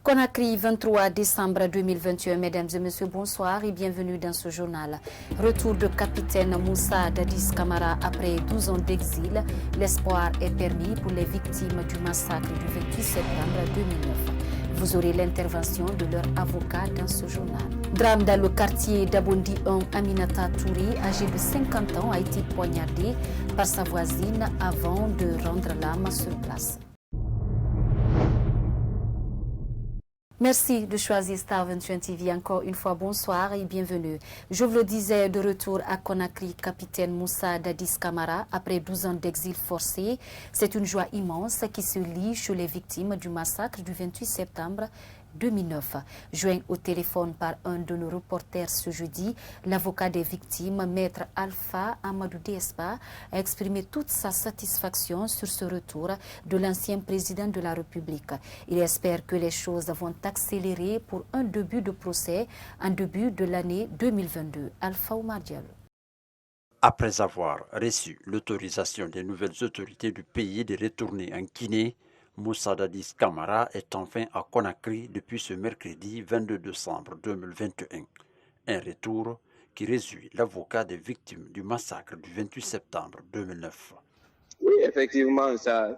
Conakry, 23 décembre 2021. Mesdames et messieurs, bonsoir et bienvenue dans ce journal. Retour de capitaine Moussa Dadis Camara après 12 ans d'exil. L'espoir est permis pour les victimes du massacre du 28 septembre 2009. Vous aurez l'intervention de leur avocat dans ce journal. Drame dans le quartier d'Abondi 1, Aminata Touré, âgée de 50 ans, a été poignardée par sa voisine avant de rendre l'âme sur place. Merci de choisir Star 21 TV. Encore une fois, bonsoir et bienvenue. Je vous le disais, de retour à Conakry, capitaine Moussa Dadis Camara, après 12 ans d'exil forcé. C'est une joie immense qui se lie chez les victimes du massacre du 28 septembre 2009. Joint au téléphone par un de nos reporters ce jeudi, l'avocat des victimes, maître Alpha Amadou Despa, a exprimé toute sa satisfaction sur ce retour de l'ancien président de la République. Il espère que les choses vont accélérer pour un début de procès en début de l'année 2022. Alpha Oumar Diallo. Après avoir reçu l'autorisation des nouvelles autorités du pays de retourner en Guinée, Moussa Dadis Camara est enfin à Conakry depuis ce mercredi 22 décembre 2021. Un retour qui réjouit l'avocat des victimes du massacre du 28 septembre 2009. Oui, effectivement, ça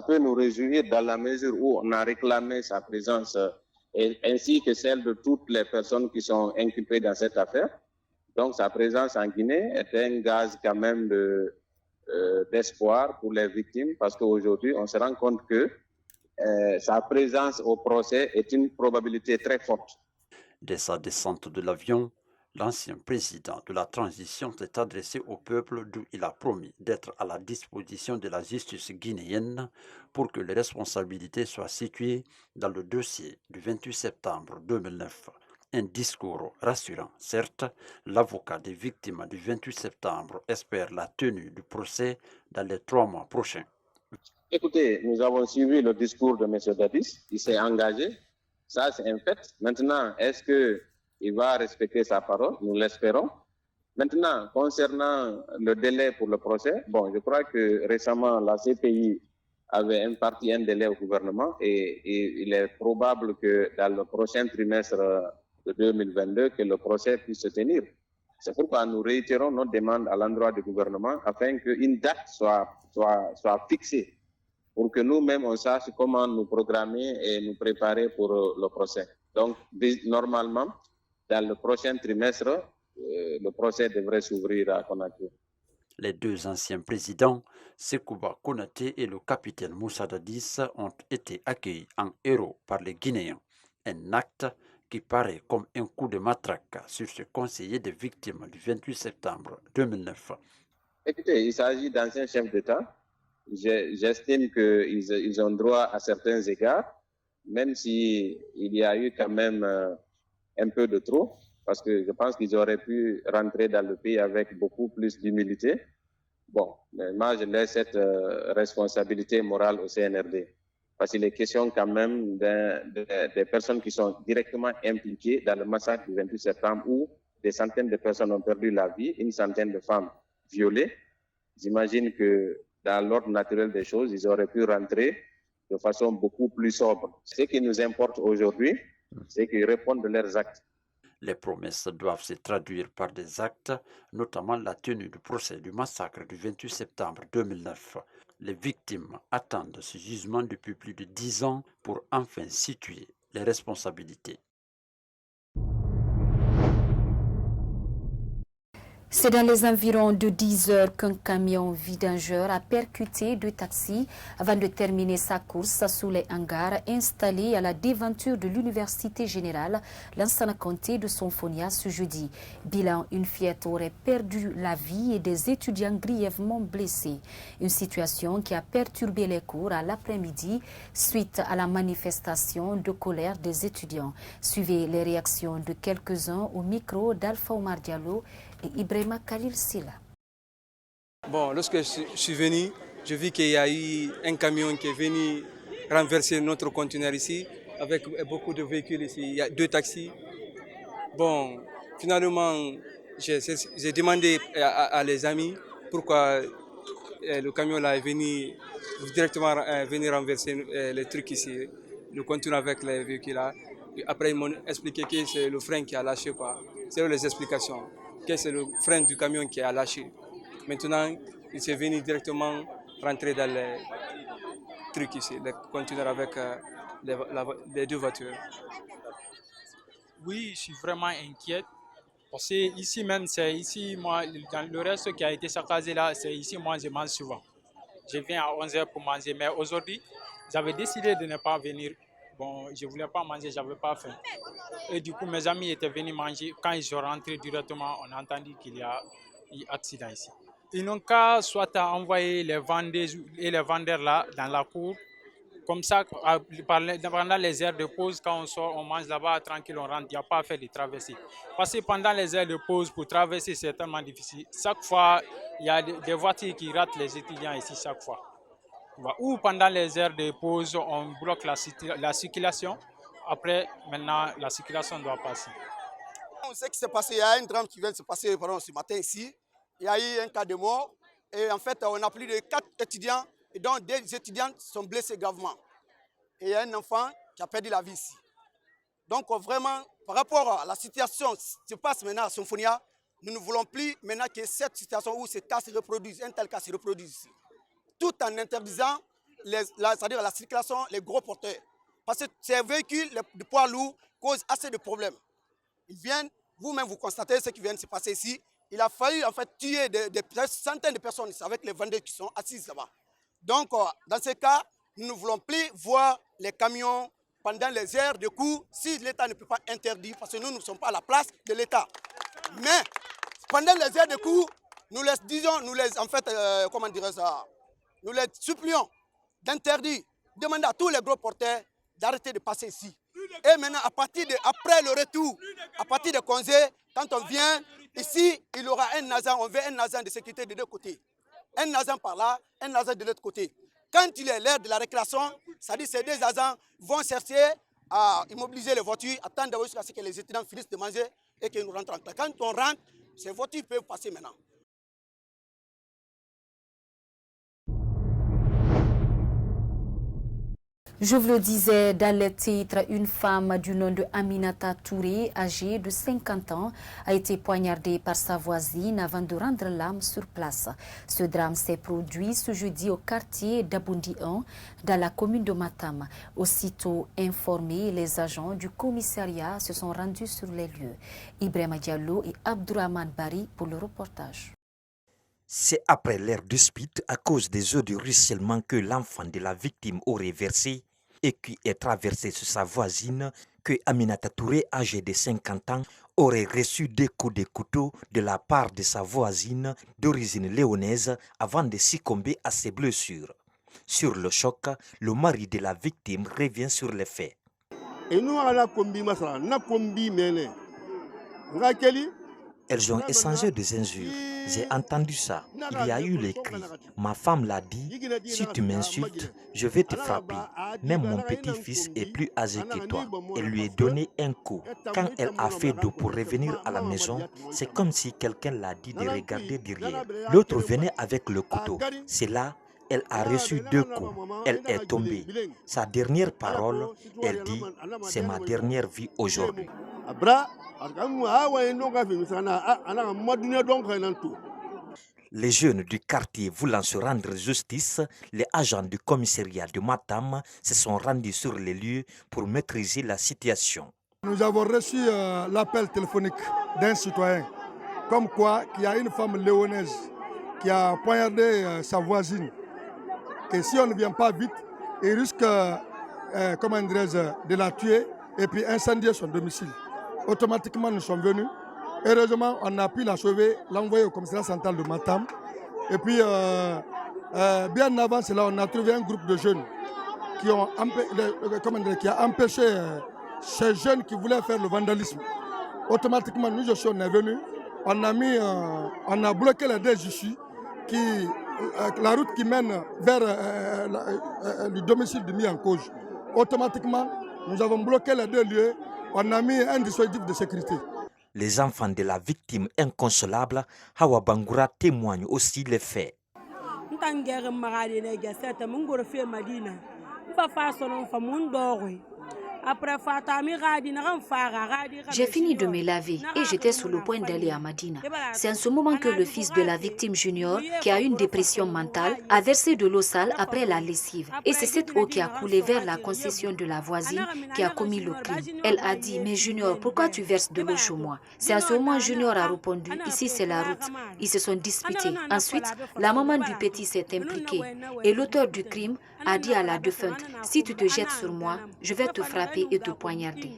peut nous réjouir dans la mesure où on a réclamé sa présence ainsi que celle de toutes les personnes qui sont inculpées dans cette affaire. Donc sa présence en Guinée est un gage quand même d'espoir pour les victimes parce qu'aujourd'hui, on se rend compte que sa présence au procès est une probabilité très forte. Dès sa descente de l'avion, l'ancien président de la transition s'est adressé au peuple d'où il a promis d'être à la disposition de la justice guinéenne pour que les responsabilités soient situées dans le dossier du 28 septembre 2009. Un discours rassurant. Certes, l'avocat des victimes du 28 septembre espère la tenue du procès dans les 3 mois prochains. Écoutez, nous avons suivi le discours de M. Dadis, il s'est engagé, ça c'est un fait. Maintenant, est-ce qu'il va respecter sa parole? Nous l'espérons. Maintenant, concernant le délai pour le procès, bon, je crois que récemment la CPI avait imparti un délai au gouvernement et il est probable que dans le prochain trimestre de 2022, que le procès puisse se tenir. C'est pourquoi nous réitérons notre demande à l'endroit du gouvernement afin qu'une date soit fixée pour que nous-mêmes on sache comment nous programmer et nous préparer pour le procès. Donc, normalement, dans le prochain trimestre, le procès devrait s'ouvrir à Conakry. Les deux anciens présidents, Sekouba Konaté et le capitaine Moussa Dadis, ont été accueillis en héros par les Guinéens. Un acte qui paraît comme un coup de matraque sur ce conseiller des victimes du 28 septembre 2009. Écoutez, il s'agit d'anciens chefs d'État. J'estime qu'ils ont droit à certains égards, même s'il y a eu quand même un peu de trop, parce que je pense qu'ils auraient pu rentrer dans le pays avec beaucoup plus d'humilité. Bon, mais moi je laisse cette responsabilité morale au CNRD, parce qu'il est question quand même des personnes qui sont directement impliquées dans le massacre du 28 septembre où des centaines de personnes ont perdu la vie, une centaine de femmes violées. J'imagine que dans l'ordre naturel des choses, ils auraient pu rentrer de façon beaucoup plus sobre. Ce qui nous importe aujourd'hui, c'est qu'ils répondent de leurs actes. Les promesses doivent se traduire par des actes, notamment la tenue du procès du massacre du 28 septembre 2009. Les victimes attendent ce jugement depuis plus de 10 ans pour enfin situer les responsabilités. C'est dans les environs de 10 heures qu'un camion vidangeur a percuté 2 taxis avant de terminer sa course sous les hangars installés à la déventure de l'Université générale Lansana Conté de Sonfonia ce jeudi. Bilan, une fillette aurait perdu la vie et des étudiants grièvement blessés. Une situation qui a perturbé les cours à l'après-midi suite à la manifestation de colère des étudiants. Suivez les réactions de quelques-uns au micro d'Alpha Oumar Diallo et Ibrahima Khalil Silla. Bon, lorsque je suis venu, je vis qu'il y a eu un camion qui est venu renverser notre conteneur ici, avec beaucoup de véhicules ici. Il y a 2 taxis. Bon, finalement, j'ai demandé à les amis pourquoi le camion là est venu directement venir renverser les trucs ici. nous continuons avec les véhicules là. Après, ils m'ont expliqué que c'est le frein qui a lâché, quoi. C'est les explications. Que c'est le frein du camion qui a lâché. Maintenant, il s'est venu directement rentrer dans les trucs ici, les conteneurs avec les deux voitures. Oui, je suis vraiment inquiète. Parce que ici même, c'est ici, moi, dans le reste qui a été saccagé là, c'est ici, moi, je mange souvent. Je viens à 11h pour manger, mais aujourd'hui, j'avais décidé de ne pas venir. Bon, je ne voulais pas manger, je n'avais pas faim. Et du coup, mes amis étaient venus manger. Quand ils sont rentrés directement, on a entendu qu'il y a eu un accident ici. Ils n'ont qu'à soit à envoyer les vendeuses et les vendeurs là dans la cour. Comme ça, pendant les heures de pause, quand on sort, on mange là-bas, tranquille, on rentre. Il n'y a pas à faire de traversée. Parce que pendant les heures de pause, pour traverser, c'est tellement difficile. Chaque fois, il y a des voitures qui ratent les étudiants ici, chaque fois. Ou pendant les heures de pause, on bloque la circulation. Après, maintenant, la circulation doit passer. On sait ce qui s'est passé. Il y a un drame qui vient de se passer ce matin ici. Il y a eu un cas de mort. Et en fait, on a plus de 4 étudiants. Et donc, des étudiants sont blessés gravement. Et il y a un enfant qui a perdu la vie ici. Donc, vraiment, par rapport à la situation qui se passe maintenant à Symphonia, nous ne voulons plus maintenant que cette situation où ces cas se reproduisent, un tel cas se reproduise ici. Tout en interdisant c'est-à-dire la circulation, les gros porteurs. Parce que ces véhicules de poids lourds causent assez de problèmes. Ils viennent, vous-même vous constatez ce qui vient de se passer ici. Il a fallu en fait tuer des centaines de personnes avec les vendeurs qui sont assises là-bas. Donc, dans ce cas, nous ne voulons plus voir les camions pendant les heures de cours si l'État ne peut pas interdire, parce que nous ne sommes pas à la place de l'État. Mais pendant les heures de cours, nous les disons, nous les supplions d'interdire, demander à tous les gros porteurs d'arrêter de passer ici. Et maintenant, après le retour, à partir de congés, quand on vient ici, il y aura un agent, on veut un agent de sécurité de deux côtés. Un agent par là, un agent de l'autre côté. Quand il est l'heure de la récréation, c'est-à-dire ces deux agents vont chercher à immobiliser les voitures, attendre jusqu'à ce que les étudiants finissent de manger et que nous rentrons. Quand on rentre, ces voitures peuvent passer maintenant. Je vous le disais dans le titre, une femme du nom de Aminata Touré, âgée de 50 ans, a été poignardée par sa voisine avant de rendre l'âme sur place. Ce drame s'est produit ce jeudi au quartier d'Abundi 1, dans la commune de Matam. Aussitôt informés, les agents du commissariat se sont rendus sur les lieux. Ibrahima Diallo et Abdourahmane Bari pour le reportage. C'est après leur dispute à cause des eaux de ruissellement que l'enfant de la victime aurait versé et qui est traversé sur sa voisine que Aminata Touré, âgée de 50 ans, aurait reçu des coups de couteau de la part de sa voisine d'origine léonaise avant de succomber à ses blessures. Sur le choc, le mari de la victime revient sur les faits. Elles ont échangé des injures. J'ai entendu ça. Il y a eu les cris. Ma femme l'a dit, si tu m'insultes, je vais te frapper. Même mon petit-fils est plus âgé que toi. Elle lui a donné un coup. Quand elle a fait dos pour revenir à la maison, c'est comme si quelqu'un l'a dit de regarder derrière. L'autre venait avec le couteau. C'est là, elle a reçu 2 coups. Elle est tombée. Sa dernière parole, elle dit, c'est ma dernière vie aujourd'hui. Les jeunes du quartier voulant se rendre justice, les agents du commissariat de Matam se sont rendus sur les lieux pour maîtriser la situation. Nous avons reçu l'appel téléphonique d'un citoyen, comme quoi il y a une femme léonaise qui a poignardé sa voisine. Et si on ne vient pas vite, il risque de la tuer et puis incendier son domicile. Automatiquement, nous sommes venus. Heureusement, on a pu la sauver, l'envoyer au commissariat central de Matam. Et puis, bien avant cela, on a trouvé un groupe de jeunes qui a empêché ces jeunes qui voulaient faire le vandalisme. Automatiquement, nous aussi, on est venus. On a bloqué les deux issues, la route qui mène vers le domicile de mis en cause. Automatiquement, nous avons bloqué les 2 lieux. On a mis un dispositif de sécurité. Les enfants de la victime inconsolable, Hawa Bangoura, témoignent aussi les faits. J'ai fini de me laver et j'étais sur le point d'aller à Madina. C'est en ce moment que le fils de la victime junior, qui a une dépression mentale, a versé de l'eau sale après la lessive. Et c'est cette eau qui a coulé vers la concession de la voisine qui a commis le crime. Elle a dit, mais Junior, pourquoi tu verses de l'eau chez moi? C'est à ce moment Junior a répondu, ici c'est la route. Ils se sont disputés. Ensuite, la maman du petit s'est impliquée. Et l'auteur du crime a dit à la défunte, si tu te jettes sur moi, je vais te frapper et te poignarder.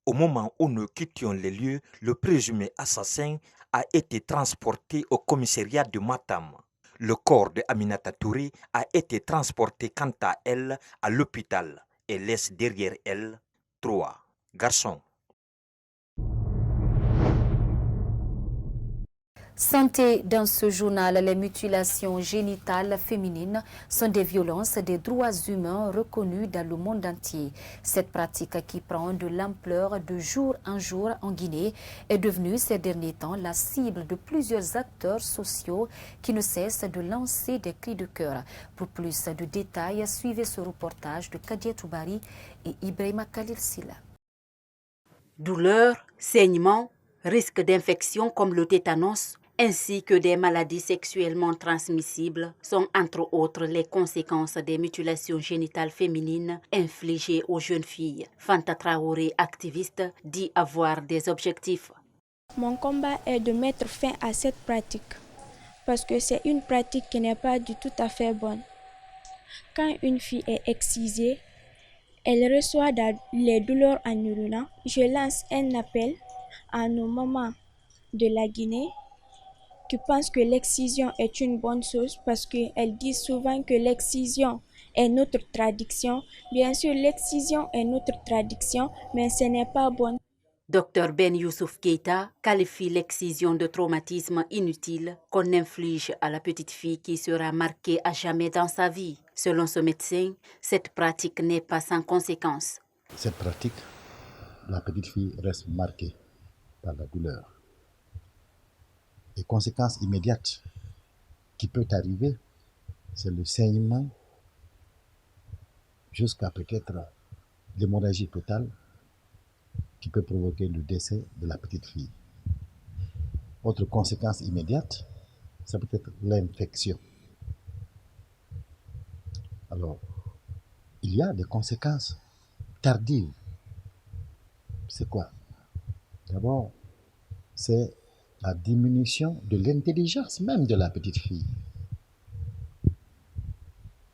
Au moment où nous quittions les lieux, le présumé assassin a été transporté au commissariat de Matam. Le corps de Aminata Touré a été transporté quant à elle à l'hôpital et laisse derrière elle 3 garçons. Santé, dans ce journal, les mutilations génitales féminines sont des violences des droits humains reconnues dans le monde entier. Cette pratique qui prend de l'ampleur de jour en jour en Guinée est devenue ces derniers temps la cible de plusieurs acteurs sociaux qui ne cessent de lancer des cris de cœur. Pour plus de détails, suivez ce reportage de Kadia Toubari et Ibrahima Khalil Silla. Douleurs, saignements, risques d'infection comme le tétanos, ainsi que des maladies sexuellement transmissibles sont entre autres les conséquences des mutilations génitales féminines infligées aux jeunes filles. Fanta Traoré, activiste, dit avoir des objectifs. Mon combat est de mettre fin à cette pratique parce que c'est une pratique qui n'est pas du tout à fait bonne. Quand une fille est excisée, elle reçoit les douleurs en urinant. Je lance un appel à nos mamans de la Guinée qui pensent que l'excision est une bonne chose parce qu'elles disent souvent que l'excision est notre tradition. Bien sûr, l'excision est notre tradition, mais ce n'est pas bon. Dr Ben Youssouf Keita qualifie l'excision de traumatisme inutile qu'on inflige à la petite fille qui sera marquée à jamais dans sa vie. Selon ce médecin, cette pratique n'est pas sans conséquences. Cette pratique, la petite fille reste marquée par la douleur. Les conséquences immédiates qui peuvent arriver, c'est le saignement jusqu'à peut-être l'hémorragie totale qui peut provoquer le décès de la petite fille. Autre conséquence immédiate, ça peut être l'infection. Alors, il y a des conséquences tardives. C'est quoi? D'abord, c'est la diminution de l'intelligence même de la petite fille.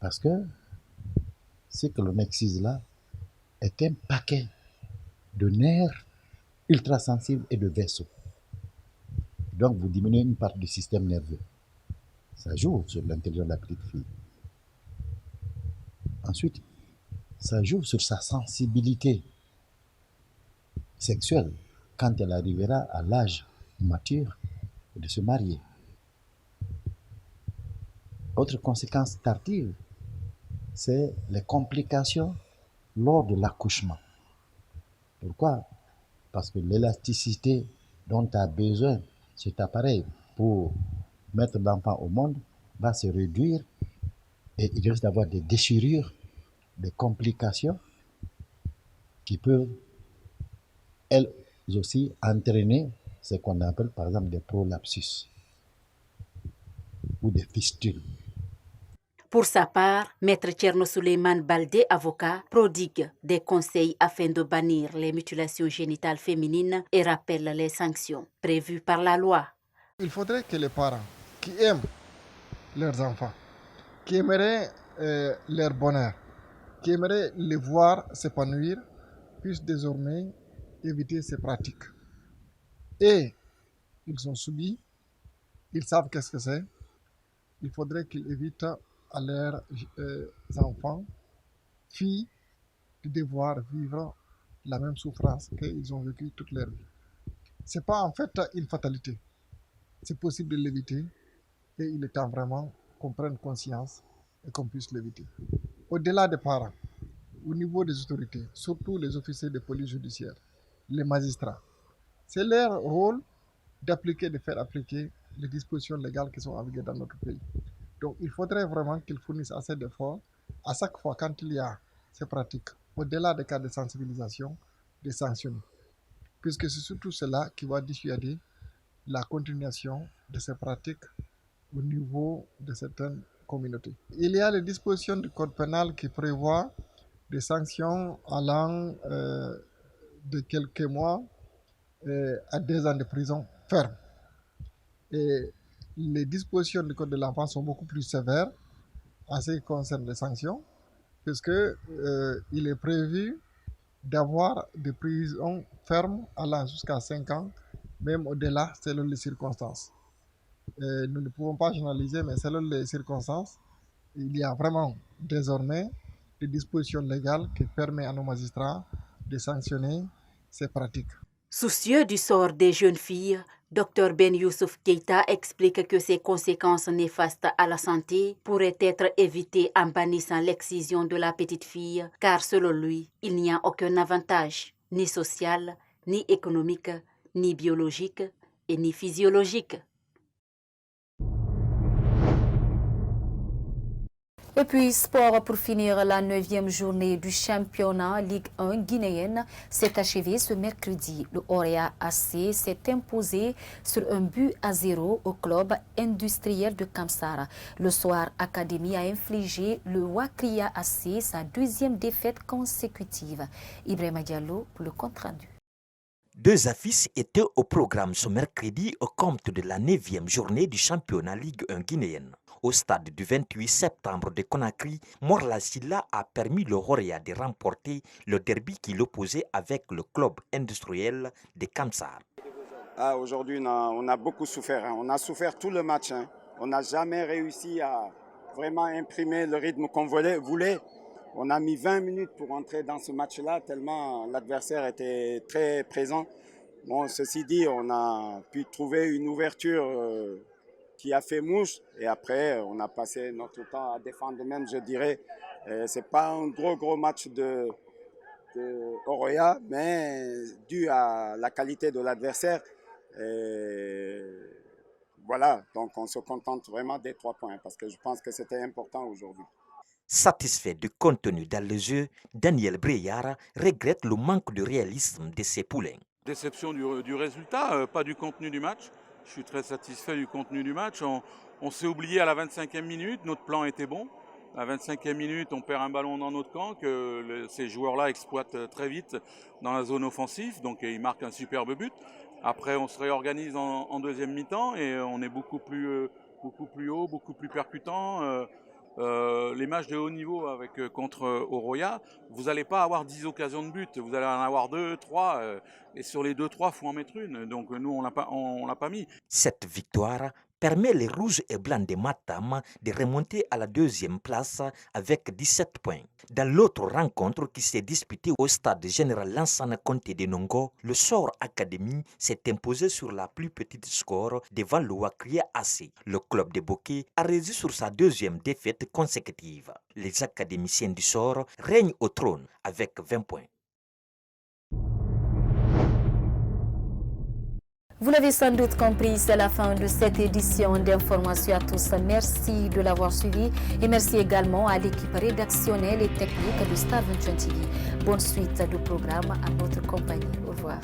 Parce que ce que l'on excise là est un paquet de nerfs ultrasensibles et de vaisseaux. Donc vous diminuez une partie du système nerveux. Ça joue sur l'intelligence de la petite fille. Ensuite, ça joue sur sa sensibilité sexuelle quand elle arrivera à l'âge mature de se marier. Autre conséquence tardive, c'est les complications lors de l'accouchement. Pourquoi? Parce que l'élasticité dont a besoin cet appareil pour mettre l'enfant au monde va se réduire et il risque d'avoir des déchirures, des complications qui peuvent, elles aussi, entraîner ce qu'on appelle par exemple des prolapsus ou des fistules. Pour sa part, Maître Tcherno Souleymane Baldé, avocat, prodigue des conseils afin de bannir les mutilations génitales féminines et rappelle les sanctions prévues par la loi. Il faudrait que les parents qui aiment leurs enfants, qui aimeraient leur bonheur, qui aimeraient les voir s'épanouir, puissent désormais éviter ces pratiques. Et ils ont subi, ils savent qu'est-ce que c'est. Il faudrait qu'ils évitent à leurs enfants, filles, de devoir vivre la même souffrance qu'ils ont vécue toute leur vie. Ce n'est pas en fait une fatalité. C'est possible de l'éviter et il est temps vraiment qu'on prenne conscience et qu'on puisse l'éviter. Au-delà des parents, au niveau des autorités, surtout les officiers de police judiciaire, les magistrats, c'est leur rôle d'appliquer, de faire appliquer les dispositions légales qui sont appliquées dans notre pays. Donc il faudrait vraiment qu'ils fournissent assez d'efforts à chaque fois quand il y a ces pratiques, au-delà des cas de sensibilisation, de sanctionner. Puisque c'est surtout cela qui va dissuader la continuation de ces pratiques au niveau de certaines communautés. Il y a les dispositions du code pénal qui prévoient des sanctions allant de quelques mois à 2 ans de prison ferme. Et les dispositions du code de l'enfant sont beaucoup plus sévères en ce qui concerne les sanctions, puisque il est prévu d'avoir des prisons fermes allant jusqu'à 5 ans, même au-delà selon les circonstances. Nous ne pouvons pas généraliser, mais selon les circonstances, il y a vraiment désormais des dispositions légales qui permettent à nos magistrats de sanctionner ces pratiques. Soucieux du sort des jeunes filles, Dr Ben Youssouf Keita explique que ces conséquences néfastes à la santé pourraient être évitées en bannissant l'excision de la petite fille, car selon lui, il n'y a aucun avantage, ni social, ni économique, ni biologique et ni physiologique. Et puis, sport pour finir, la 9e journée du championnat Ligue 1 guinéenne s'est achevée ce mercredi. Le Orea AC s'est imposé sur 1-0 au club industriel de Kamsara. Le Soir Academy a infligé le Wakria AC sa 2e défaite consécutive. Ibrahima Diallo pour le compte-rendu. 2 affiches étaient au programme ce mercredi au compte de la 9e journée du championnat Ligue 1 guinéenne. Au stade du 28 septembre de Conakry, Morla Silla a permis le Horea de remporter le derby qui l'opposait avec le club industriel de Kamsar. Aujourd'hui, on a beaucoup souffert. On a souffert tout le match. On n'a jamais réussi à vraiment imprimer le rythme qu'on voulait. On a mis 20 minutes pour entrer dans ce match-là, tellement l'adversaire était très présent. Bon, ceci dit, on a pu trouver une ouverture qui a fait mouche. Et après, on a passé notre temps à défendre même, je dirais. Ce n'est pas un gros match de Oroya, mais dû à la qualité de l'adversaire. Voilà, donc on se contente vraiment des 3 points parce que je pense que c'était important aujourd'hui. Satisfait du contenu dans le jeu, Daniel Breyara regrette le manque de réalisme de ses poulains. Déception du résultat, pas du contenu du match. Je suis très satisfait du contenu du match. On s'est oublié à la 25e minute, notre plan était bon. À la 25e minute, on perd un ballon dans notre camp que ces joueurs-là exploitent très vite dans la zone offensive. Donc ils marquent un superbe but. Après, on se réorganise en deuxième mi-temps et on est beaucoup plus haut, beaucoup plus percutant. Les matchs de haut niveau contre Oroya, vous n'allez pas avoir 10 occasions de but, vous allez en avoir 2, 3, et sur les 2, 3, il faut en mettre une. Donc nous, on l'a pas mis. Cette victoire permet les rouges et blancs de Matam de remonter à la 2e place avec 17 points. Dans l'autre rencontre qui s'est disputée au stade général Lansana Conté de Nongo, le Sor Academy s'est imposé sur la plus petite score devant le Wakria AC. Le club de Bokeh a réussi sur sa 2e défaite consécutive. Les académiciens du Sor règnent au trône avec 20 points. Vous l'avez sans doute compris, c'est la fin de cette édition d'Information à tous. Merci de l'avoir suivi et merci également à l'équipe rédactionnelle et technique de Star 21 TV. Bonne suite du programme à votre compagnie. Au revoir.